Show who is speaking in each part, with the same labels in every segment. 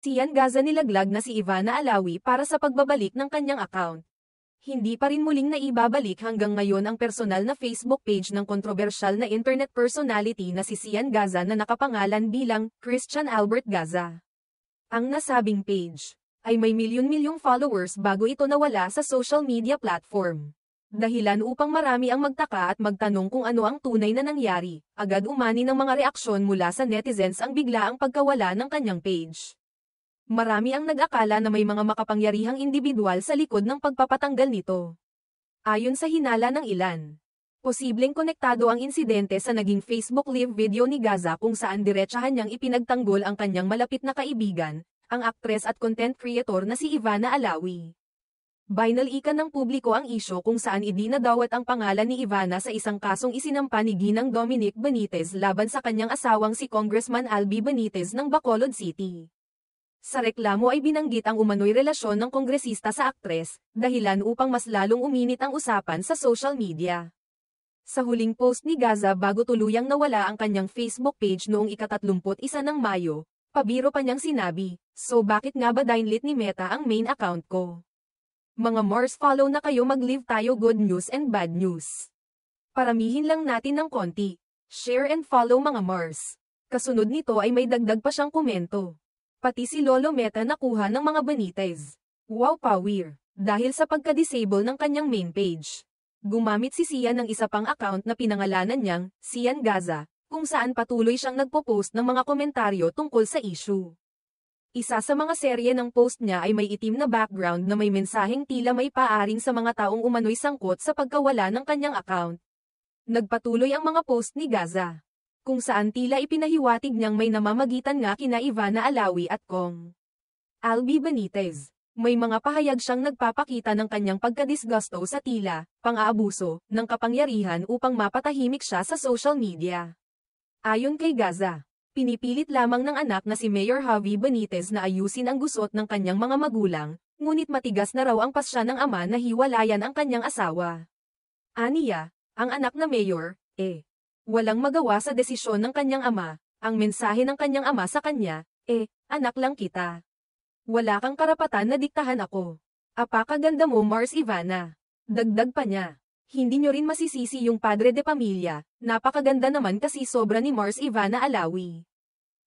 Speaker 1: Sian Gaza nilaglag na si Ivana Alawi para sa pagbabalik ng kanyang account. Hindi pa rin muling naibabalik hanggang ngayon ang personal na Facebook page ng kontrobersyal na internet personality na si Sian Gaza na nakapangalan bilang Christian Albert Gaza. Ang nasabing page ay may milyon-milyong followers bago ito nawala sa social media platform. Dahilan upang marami ang magtaka at magtanong kung ano ang tunay na nangyari, agad umani ng mga reaksyon mula sa netizens ang biglaang pagkawala ng kanyang page. Marami ang nag-akala na may mga makapangyarihang individual sa likod ng pagpapatanggal nito. Ayon sa hinala ng ilan, posibleng konektado ang insidente sa naging Facebook live video ni Gaza kung saan diretsahan niyang ipinagtanggol ang kanyang malapit na kaibigan, ang aktres at content creator na si Ivana Alawi. Binalikan ng publiko ang isyo kung saan idinadawat ang pangalan ni Ivana sa isang kasong isinampa ni Ginang Dominic Benitez laban sa kanyang asawang si Congressman Albi Benitez ng Bacolod City. Sa reklamo ay binanggit ang umano'y relasyon ng kongresista sa aktres, dahilan upang mas lalong uminit ang usapan sa social media. Sa huling post ni Gaza bago tuluyang nawala ang kanyang Facebook page noong ika-31 ng Mayo, pabiro pa niyang sinabi, "So bakit nga ba dinelete ni Meta ang main account ko? Mga Mars, follow na kayo, mag-live tayo, good news and bad news. Paramihin lang natin ng konti. Share and follow mga Mars." Kasunod nito ay may dagdag pa siyang komento. Pati si Lolo Meta nakuha ng mga Benitez. Wow, power! Dahil sa pagka-disable ng kanyang main page. Gumamit si Sian ng isa pang account na pinangalanan niyang Sian Gaza, kung saan patuloy siyang nagpo-post ng mga komentaryo tungkol sa issue. Isa sa mga serye ng post niya ay may itim na background na may mensaheng tila may paaring sa mga taong umano'y sangkot sa pagkawala ng kanyang account. Nagpatuloy ang mga post ni Gaza, kung saan tila ipinahiwatig niyang may namamagitan nga kina Ivana Alawi at Kong Albi Benitez. May mga pahayag siyang nagpapakita ng kanyang pagkadisgusto sa tila pang-aabuso ng kapangyarihan upang mapatahimik siya sa social media. Ayon kay Gaza, pinipilit lamang ng anak na si Mayor Javi Benitez na ayusin ang gusot ng kanyang mga magulang, ngunit matigas na raw ang pasya ng ama na hiwalayan ang kanyang asawa. Aniya, ang anak na mayor, walang magawa sa desisyon ng kanyang ama. Ang mensahe ng kanyang ama sa kanya, anak lang kita. Wala kang karapatan na diktahan ako. Apakaganda mo, Mars Ivana. Dagdag pa niya, hindi nyo rin masisisi yung padre de pamilya, napakaganda naman kasi sobra ni Mars Ivana Alawi.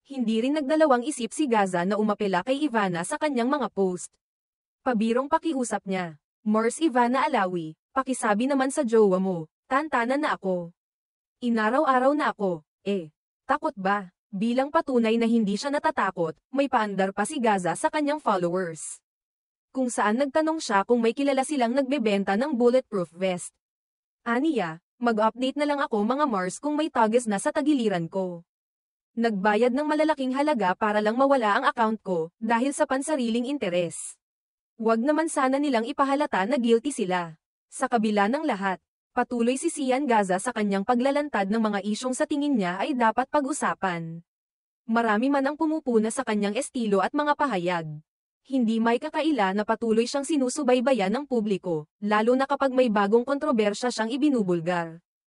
Speaker 1: Hindi rin nagdalawang isip si Gaza na umapela kay Ivana sa kanyang mga post. Pabirong pakiusap niya, Mars Ivana Alawi, pakisabi naman sa jowa mo, tantanan na ako. Inaraw-araw na ako, takot ba? Bilang patunay na hindi siya natatakot, may paandar pa si Gaza sa kanyang followers. Kung saan nagtanong siya kung may kilala silang nagbebenta ng bulletproof vest. Aniya, mag-update na lang ako mga Mars kung may tages na sa tagiliran ko. Nagbayad ng malalaking halaga para lang mawala ang account ko, dahil sa pansariling interes. Huwag naman sana nilang ipahalata na guilty sila. Sa kabila ng lahat, patuloy si Sian Gaza sa kanyang paglalantad ng mga isyong sa tingin niya ay dapat pag-usapan. Marami man ang pumupuna sa kanyang estilo at mga pahayag. Hindi may kakaila na patuloy siyang sinusubaybayan ng publiko, lalo na kapag may bagong kontrobersya siyang ibinubulgar.